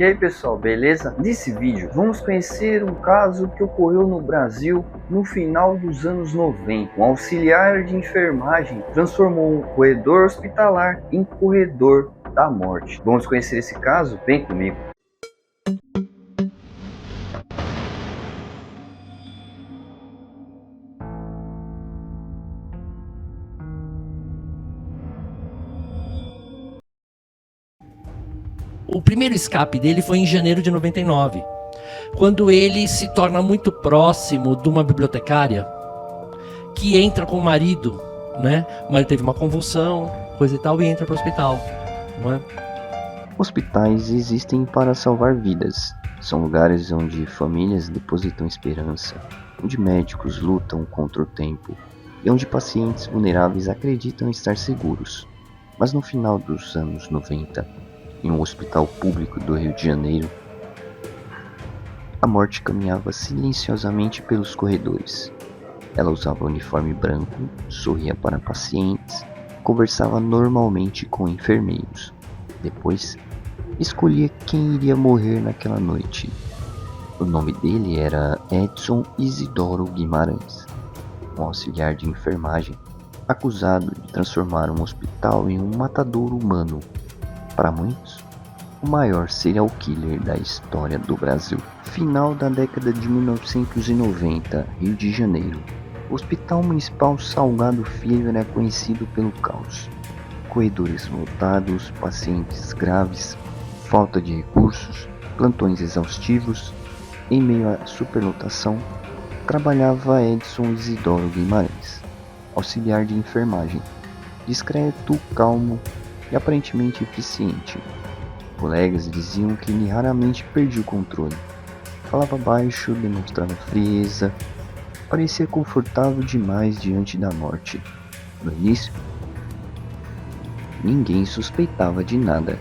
E aí pessoal, beleza? Nesse vídeo vamos conhecer um caso que ocorreu no Brasil no final dos anos 90. Um auxiliar de enfermagem transformou um corredor hospitalar em corredor da morte. Vamos conhecer esse caso? Vem comigo. O primeiro escape dele foi em janeiro de 99, quando ele se torna muito próximo de uma bibliotecária que entra com o marido, né? O marido teve uma convulsão, coisa e tal, e entra para o hospital, não é? Hospitais existem para salvar vidas. São lugares onde famílias depositam esperança, onde médicos lutam contra o tempo e onde pacientes vulneráveis acreditam estar seguros. Mas no final dos anos 90, em um hospital público do Rio de Janeiro, a morte caminhava silenciosamente pelos corredores. Ela usava uniforme branco, sorria para pacientes, conversava normalmente com enfermeiros. Depois, escolhia quem iria morrer naquela noite. O nome dele era Edson Isidoro Guimarães, um auxiliar de enfermagem acusado de transformar um hospital em um matadouro humano. Para muitos, o maior serial killer da história do Brasil. Final da década de 1990, Rio de Janeiro. O Hospital Municipal Salgado Filho era conhecido pelo caos. Corredores lotados, pacientes graves, falta de recursos, plantões exaustivos. Em meio à superlotação, trabalhava Edson Isidoro Guimarães, auxiliar de enfermagem, discreto, calmo e aparentemente eficiente. Colegas diziam que ele raramente perdia o controle. Falava baixo, demonstrava frieza, parecia confortável demais diante da morte. No início, ninguém suspeitava de nada.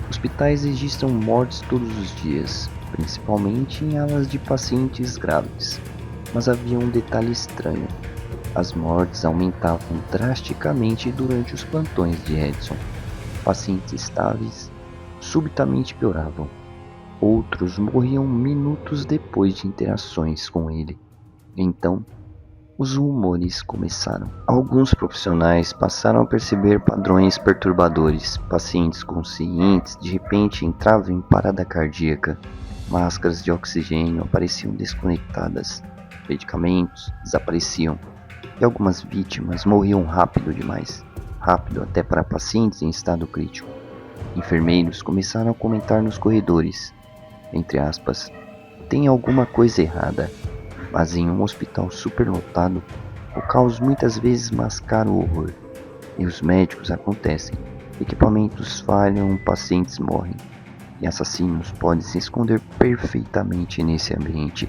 Hospitais registram mortes todos os dias, principalmente em alas de pacientes graves. Mas havia um detalhe estranho. As mortes aumentavam drasticamente durante os plantões de Edson. Pacientes estáveis subitamente pioravam. Outros morriam minutos depois de interações com ele. Então, os rumores começaram. Alguns profissionais passaram a perceber padrões perturbadores. Pacientes conscientes de repente entravam em parada cardíaca. Máscaras de oxigênio apareciam desconectadas. Medicamentos desapareciam. E algumas vítimas morriam rápido demais. Rápido até para pacientes em estado crítico. Enfermeiros começaram a comentar nos corredores, entre aspas, tem alguma coisa errada. Mas em um hospital superlotado, o caos muitas vezes mascara o horror. Erros médicos acontecem, equipamentos falham, pacientes morrem. E assassinos podem se esconder perfeitamente nesse ambiente,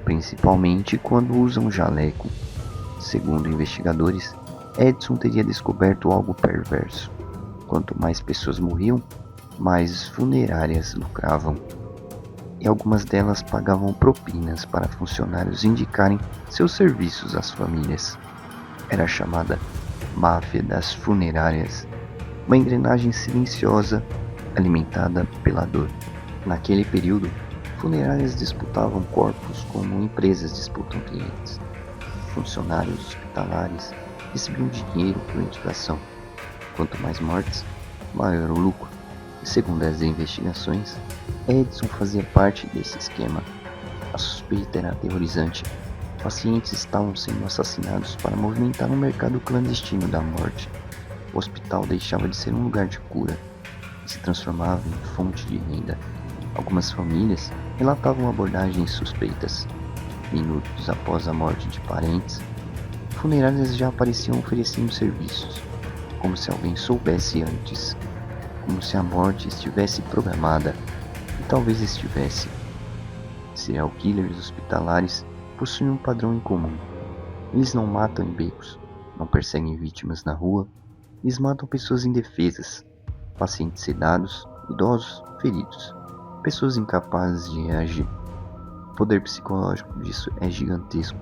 principalmente quando usam jaleco. Segundo investigadores, Edson teria descoberto algo perverso. Quanto mais pessoas morriam, mais funerárias lucravam. E algumas delas pagavam propinas para funcionários indicarem seus serviços às famílias. Era chamada máfia das funerárias, uma engrenagem silenciosa alimentada pela dor. Naquele período, funerárias disputavam corpos como empresas disputam clientes. Funcionários hospitalares recebiam dinheiro por indicação. Quanto mais mortes, maior o lucro. E segundo as investigações, Edson fazia parte desse esquema. A suspeita era aterrorizante. Pacientes estavam sendo assassinados para movimentar um mercado clandestino da morte. O hospital deixava de ser um lugar de cura e se transformava em fonte de renda. Algumas famílias relatavam abordagens suspeitas. Minutos após a morte de parentes, funerárias já apareciam oferecendo serviços, como se alguém soubesse antes, como se a morte estivesse programada, e talvez estivesse. Serial killers hospitalares possuem um padrão em comum. Eles não matam em becos, não perseguem vítimas na rua, eles matam pessoas indefesas, pacientes sedados, idosos, feridos, pessoas incapazes de reagir. O poder psicológico disso é gigantesco,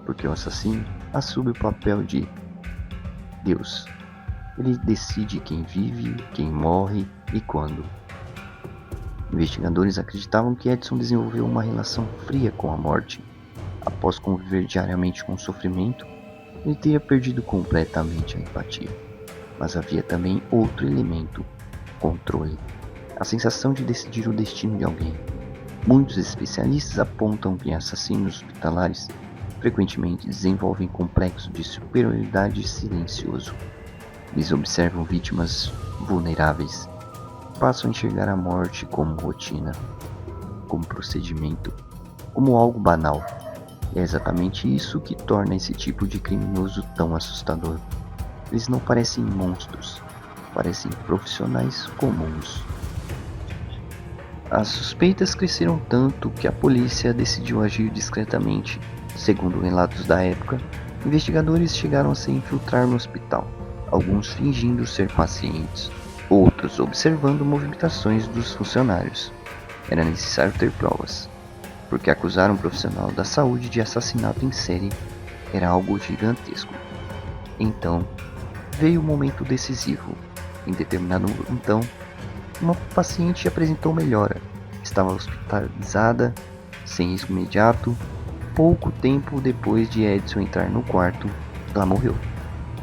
porque o assassino assume o papel de Deus. Ele decide quem vive, quem morre e quando. Investigadores acreditavam que Edson desenvolveu uma relação fria com a morte. Após conviver diariamente com o sofrimento, ele teria perdido completamente a empatia. Mas havia também outro elemento: controle. A sensação de decidir o destino de alguém. Muitos especialistas apontam que assassinos hospitalares frequentemente desenvolvem complexo de superioridade silencioso. Eles observam vítimas vulneráveis, passam a enxergar a morte como rotina, como procedimento, como algo banal. É exatamente isso que torna esse tipo de criminoso tão assustador. Eles não parecem monstros, parecem profissionais comuns. As suspeitas cresceram tanto que a polícia decidiu agir discretamente. Segundo relatos da época, investigadores chegaram a se infiltrar no hospital, alguns fingindo ser pacientes, outros observando movimentações dos funcionários. Era necessário ter provas, porque acusar um profissional da saúde de assassinato em série era algo gigantesco. Então, veio o momento decisivo. Em determinado então, uma paciente apresentou melhora. Estava hospitalizada, sem risco imediato. Pouco tempo depois de Edson entrar no quarto, ela morreu.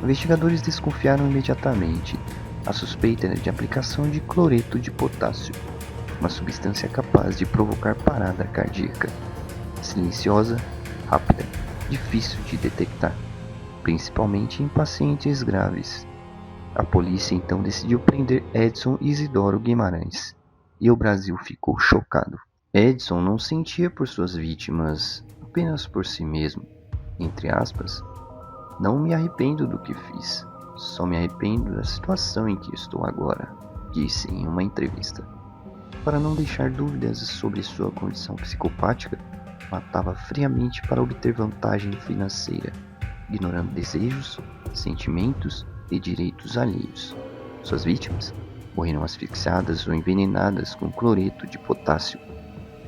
Investigadores desconfiaram imediatamente. A suspeita era de aplicação de cloreto de potássio, uma substância capaz de provocar parada cardíaca. Silenciosa, rápida, difícil de detectar, principalmente em pacientes graves. A polícia então decidiu prender Edson Isidoro Guimarães, e o Brasil ficou chocado. Edson não sentia por suas vítimas, apenas por si mesmo. Entre aspas, não me arrependo do que fiz, só me arrependo da situação em que estou agora, disse em uma entrevista. Para não deixar dúvidas sobre sua condição psicopática, matava friamente para obter vantagem financeira, ignorando desejos, sentimentos e direitos alheios. Suas vítimas morreram asfixiadas ou envenenadas com cloreto de potássio.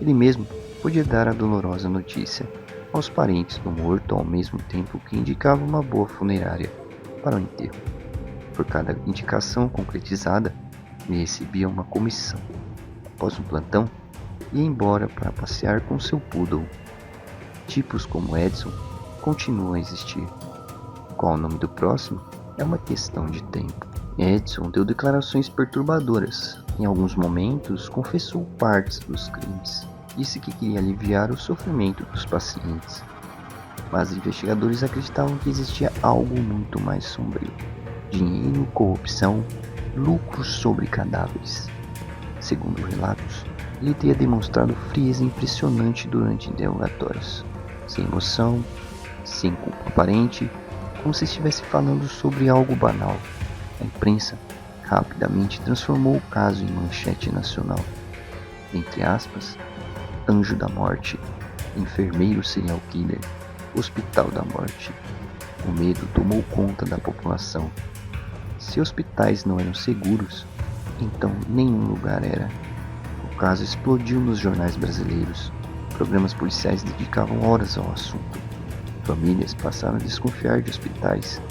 Ele mesmo podia dar a dolorosa notícia aos parentes do morto ao mesmo tempo que indicava uma boa funerária para o enterro. Por cada indicação concretizada, ele recebia uma comissão. Após um plantão, ia embora para passear com seu poodle. Tipos como Edson continuam a existir. Qual o nome do próximo é uma questão de tempo. Edson deu declarações perturbadoras. Em alguns momentos, confessou partes dos crimes. Disse que queria aliviar o sofrimento dos pacientes. Mas investigadores acreditavam que existia algo muito mais sombrio: dinheiro, corrupção, lucro sobre cadáveres. Segundo relatos, ele teria demonstrado frieza impressionante durante interrogatórios, sem emoção, sem culpa aparente, como se estivesse falando sobre algo banal. A imprensa rapidamente transformou o caso em manchete nacional. Entre aspas, anjo da morte, enfermeiro serial killer, hospital da morte. O medo tomou conta da população. Se hospitais não eram seguros, então nenhum lugar era. O caso explodiu nos jornais brasileiros. Programas policiais dedicavam horas ao assunto. Famílias passaram a desconfiar de hospitais.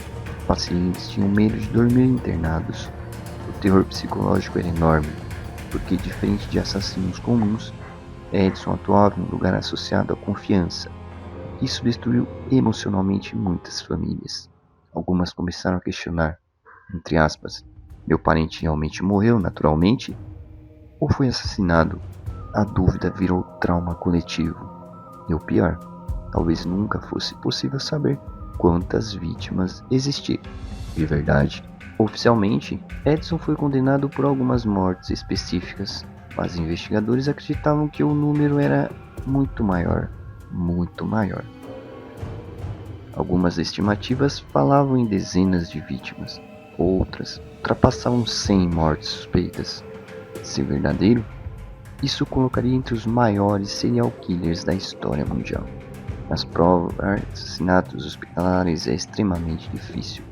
Pacientes tinham medo de dormir internados. O terror psicológico era enorme, porque, diferente de assassinos comuns, Edson atuava em um lugar associado à confiança. Isso destruiu emocionalmente muitas famílias. Algumas começaram a questionar, entre aspas, meu parente realmente morreu naturalmente? Ou foi assassinado? A dúvida virou trauma coletivo. E o pior, talvez nunca fosse possível saber quantas vítimas existiram de verdade. Oficialmente, Edson foi condenado por algumas mortes específicas, mas investigadores acreditavam que o número era muito maior, muito maior. Algumas estimativas falavam em dezenas de vítimas, outras ultrapassavam 100 mortes suspeitas. Se verdadeiro, isso colocaria entre os maiores serial killers da história mundial. Mas provar assassinatos hospitalares é extremamente difícil.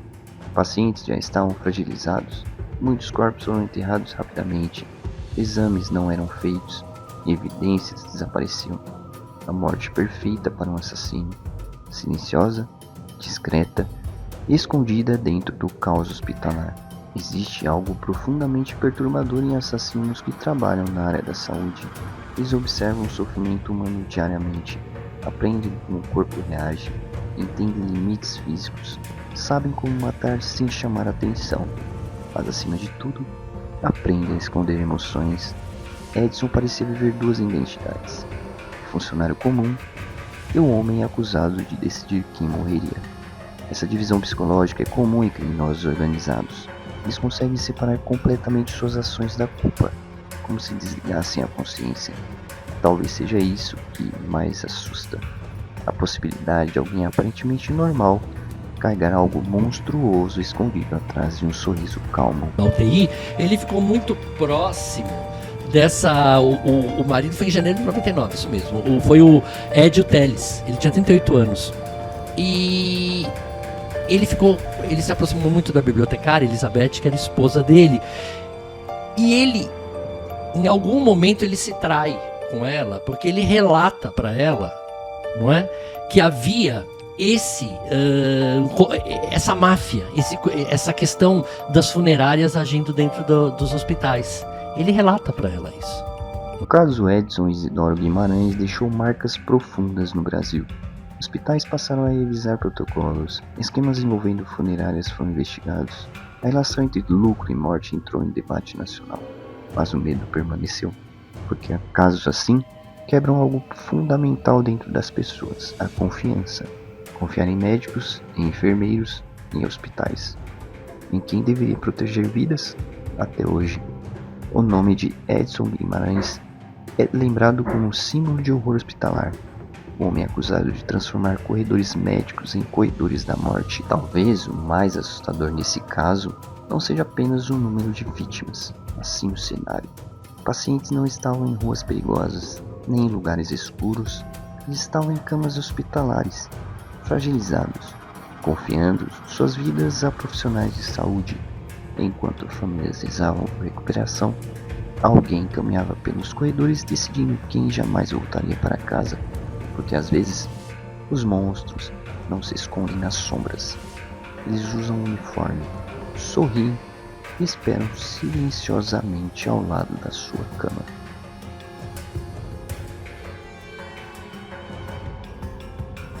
Pacientes já estavam fragilizados, muitos corpos foram enterrados rapidamente, exames não eram feitos e evidências desapareciam. A morte perfeita para um assassino, silenciosa, discreta, escondida dentro do caos hospitalar. Existe algo profundamente perturbador em assassinos que trabalham na área da saúde. Eles observam o sofrimento humano diariamente, aprendem como o corpo reage, entendem limites físicos, sabem como matar sem chamar atenção, mas acima de tudo, aprendem a esconder emoções. Edson parecia viver duas identidades: o funcionário comum e o homem acusado de decidir quem morreria. Essa divisão psicológica é comum em criminosos organizados. Eles conseguem separar completamente suas ações da culpa, como se desligassem a consciência. Talvez seja isso que mais assusta: a possibilidade de alguém aparentemente normal carregar algo monstruoso escondido atrás de um sorriso calmo. Na UTI, ele ficou muito próximo dessa... O marido foi em janeiro de 99, isso mesmo. Foi o Edio Teles, ele tinha 38 anos. E ele se aproximou muito da bibliotecária Elizabeth, que era esposa dele. E ele, em algum momento, ele se trai com ela, porque ele relata para ela, não é, que havia essa máfia, essa questão das funerárias agindo dentro dos hospitais. Ele relata para ela isso. O caso Edson Isidoro Guimarães deixou marcas profundas no Brasil. Hospitais passaram a revisar protocolos, esquemas envolvendo funerárias foram investigados, a relação entre lucro e morte entrou em debate nacional. Mas o medo permaneceu, porque casos assim quebram algo fundamental dentro das pessoas: a confiança. Confiar em médicos, em enfermeiros, em hospitais. Em quem deveria proteger vidas? Até hoje, o nome de Edson Guimarães é lembrado como um símbolo de horror hospitalar. O homem acusado de transformar corredores médicos em corredores da morte. Talvez o mais assustador nesse caso não seja apenas o número de vítimas, mas sim o cenário. Pacientes não estavam em ruas perigosas, nem em lugares escuros, eles estavam em camas hospitalares, fragilizados, confiando suas vidas a profissionais de saúde. Enquanto famílias rezavam por recuperação, alguém caminhava pelos corredores decidindo quem jamais voltaria para casa, porque às vezes os monstros não se escondem nas sombras. Eles usam um uniforme, sorriem e esperam silenciosamente ao lado da sua cama.